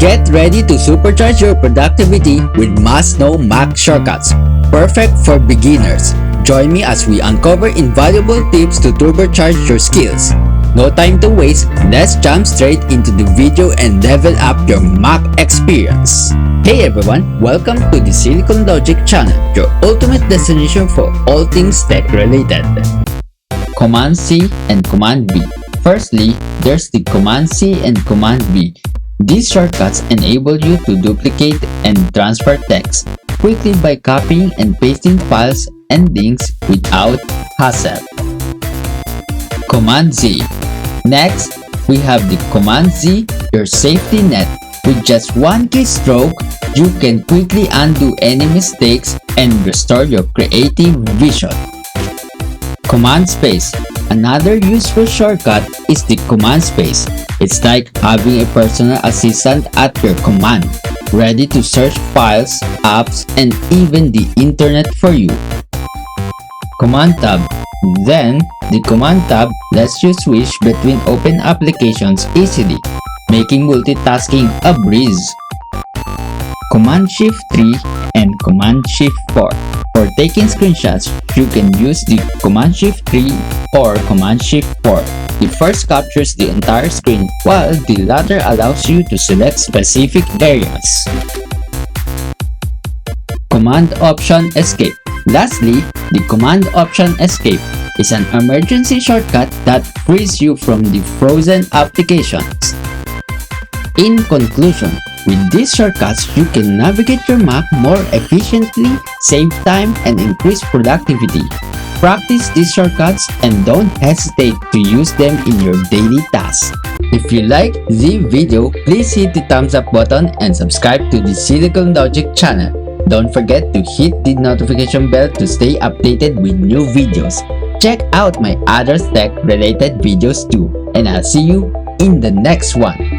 Get ready to supercharge your productivity with must-know Mac shortcuts, perfect for beginners. Join me as we uncover invaluable tips to turbocharge your skills. No time to waste, let's jump straight into the video and level up your Mac experience. Hey everyone, welcome to the Silicon Logic channel, your ultimate destination for all things tech related. Command C and Command V. Firstly, there's the Command C and Command V. These shortcuts enable you to duplicate and transfer text quickly by copying and pasting files and links without hassle. Command Z. Next, we have the Command Z, your safety net. With just one keystroke, you can quickly undo any mistakes and restore your creative vision. Command Space. Another useful shortcut is the Command Space. It's like having a personal assistant at your command, ready to search files, apps, and even the internet for you. Command Tab. Then, the Command Tab lets you switch between open applications easily, making multitasking a breeze. Command Shift 3 and Command Shift 4. For taking screenshots, you can use the Command Shift 3 or Command Shift 4. The first captures the entire screen, while the latter allows you to select specific areas. Command Option Escape. Lastly, the Command Option Escape is an emergency shortcut that frees you from the frozen applications. In conclusion, with these shortcuts, you can navigate your Mac more efficiently, save time, and increase productivity. Practice these shortcuts and don't hesitate to use them in your daily tasks. If you like the video, please hit the thumbs up button and subscribe to the Silicon Logic channel. Don't forget to hit the notification bell to stay updated with new videos. Check out my other tech-related videos too, and I'll see you in the next one.